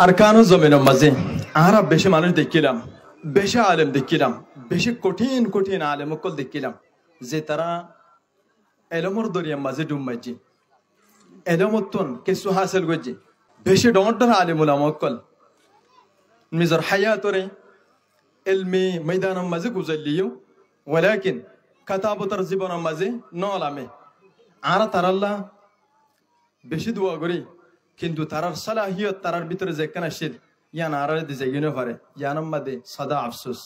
আরকানু জমিনের মাঝে আমরা বেশি মানুষ দেখিলাম, বেশি আলেম দেখিলাম, বেশি কঠিন কঠিন আলেম অকল দেখিলাম যে তারা এলমর দরিয়ার মাঝে ডুব মারছি, এলমতন কিছু হাসিল করছি। বেশি ডর আলিমুল আমকল নিজের হায়াতরে এলমি ময়দানের মাঝে গুজারলিও, ওয়ালাকিন কাতাবতার জীবনের মাঝে নলামে আর তারাল্লাহ বেশি দোয়া করি, কিন্তু তারার সালাহিয়ত তারার ভিতরে যে কেন আসিল ইয়ান আর দিছে ইউনে পারে ইয়ানার মাঝে সদা আফসোস।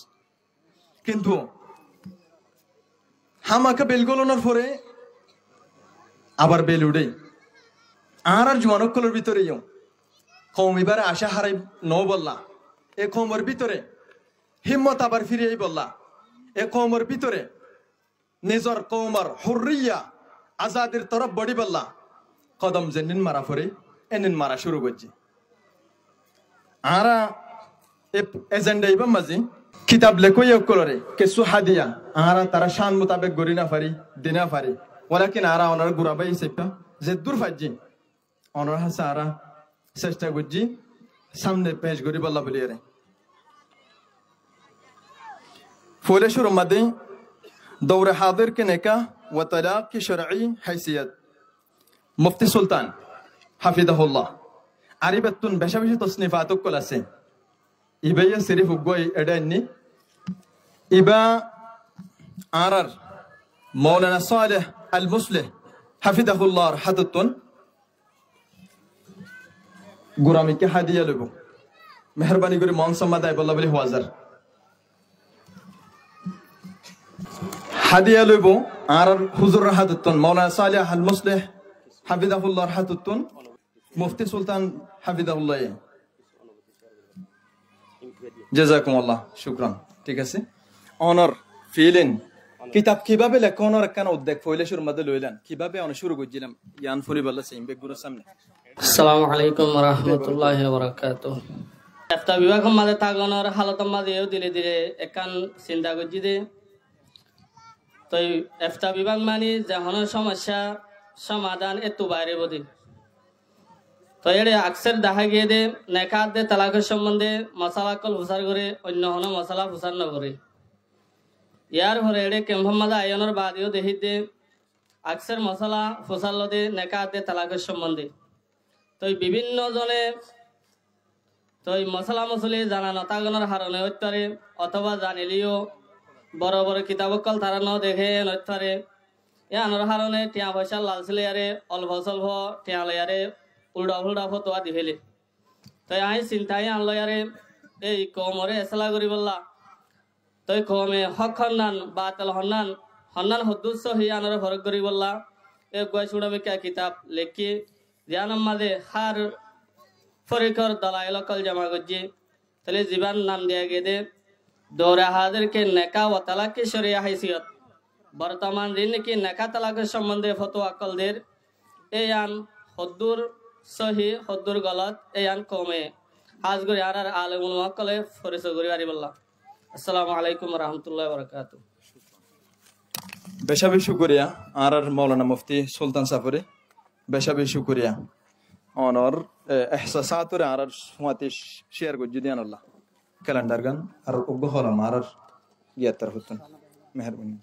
কিন্তু হামাকে বেলগলনের পরে আবার বেল উঠে আর জোয়ানকলের ভিতরে কম এবারে আশা হারাই ন বললা, এ কমের ভিতরে হিম্মত আবার ফিরিয়ে বললা, এ কমের ভিতরে নিজর কৌমার হুররিয়া আজাদের তরফ বড়ি বললা, কদম যেনিন মারা পরে এনিন মারা শুরু করছে। আরা এজেন্ডা ইবা মাঝে কিতাব লেখই কলরে কিছু হাদিয়া আরা তারা শান মোতাবেক গড়ি না পারি দিনা পারি, ওলাকিন আরা ওনার গুড়াবাই সেপা যে দূর ফাজি ওনার হাসে আরা চেষ্টা করছি সামনে পেশ করি বল্লা বলি রে। ফুলেশ্বর মাদে দৌরে হাদির কে নেকা ও তালাক কি শরঈ হাইসিয়ত মুফতি সুলতান হাফিজাহুল্লাহ আরিবাতুন বেশা বেশি তসনিফাত কল আছে। ইবাইয়া শরীফ উগই এডাইনি ইবা আরার মাওলানা সালেহ আল মুসলিহ হাফিজাহুল্লাহ হাদতুন গুরামি কে হাদিয়া লব মেহরবানি করে মন সম্মাদায় বল্লা বলি হাজার হাদিয়া লব আর হুজুর হাদতুন মাওলানা সালেহ আল মুসলিহ হাফিজাহুল্লাহ হাদতুন মুফতি সুলতান হাফিজাহুল্লাহ। জাযাকুমুল্লাহ শুকরান। ঠিক আছে, অনর ফিলিং কিতাব কিভাবে লেখনের কেন উদ্যোগ ফয়লেশ্বর মধ্যে লইলেন, কিভাবে অন শুরু করছিলাম ইয়ান ফরি বল্লা সেইম বেগুর সামনে। আসসালামু আলাইকুম ওয়া রাহমাতুল্লাহি ওয়া বারাকাতুহু। একটা বিভাগ মাঝে থাকনের হালত মাঝেও ধীরে ধীরে একান চিন্তা করছি দে তো একটা বিভাগ মানে যখন সমস্যা সমাধান এত বাইরে বদি তো এর আকসের দেখা গিয়ে দে নেকাত দে তালাকের সম্বন্ধে মশালা কল হুসার করে অন্য হন মশালা হুসার নগরে ইয়ার ঘরে এড়ে কেম্ভম্মাদ আয়নের বাদিও দেখি দে আকসের মশালা ফুসাল দে নেকাত দে তালাকের সম্বন্ধে তো বিভিন্ন জনে তো মশলা মশলি জানা নতাগণের হারণে হইতারে অথবা জানিলেও বড় বড় কিতাবকল তারা ন দেখে নইতারে এ আনর হারণে টিয়া পয়সা লালছিলে আরে অল্প স্বল্প টিয়া লয়ারে উল্টা ফুল্টা ফতোয়া দি ফেলে তাই আই চিন্তাই আনলো আরে এই কমরে এসলা করি বললা তই কমে হক হন্নান বা তেল হন্নান হন্নান হদ্দুস হি আনরে ফরক করি বললা এ গয় সুড়ামিকা কিতাব লেখি ধ্যান মাঝে হার ফরিকর দলাইল কল জমা করছি তাহলে জীবন নাম দেয়া গেদে দৌড়া হাদেরকে নেকা ও তালাক শরিয়া হাইসিয়ত বর্তমান দিন কি নেকা তালাকের সম্বন্ধে ফতোয়া কলদের এই আন হদ্দুর সহি হদ্দুর গলত এই আন কমে হাজ করে আর আলেমুল ওয়াক্কলে ফরিস করি আরি বললাম। আসসালামু আলাইকুম ওয়া রাহমাতুল্লাহি ওয়া বারাকাতুহু। বেশা বেশি শুকরিয়া আর মাওলানা মুফতি সুলতান সাফরে বেশা বেশি শুকরিয়া অনর এহসাসাতুর আর সুমাতি শেয়ার করছি দিয়ান আল্লাহ ক্যালেন্ডার গান আর উগ্র হলাম আর ইয়াতার হতুন মেহরবানি।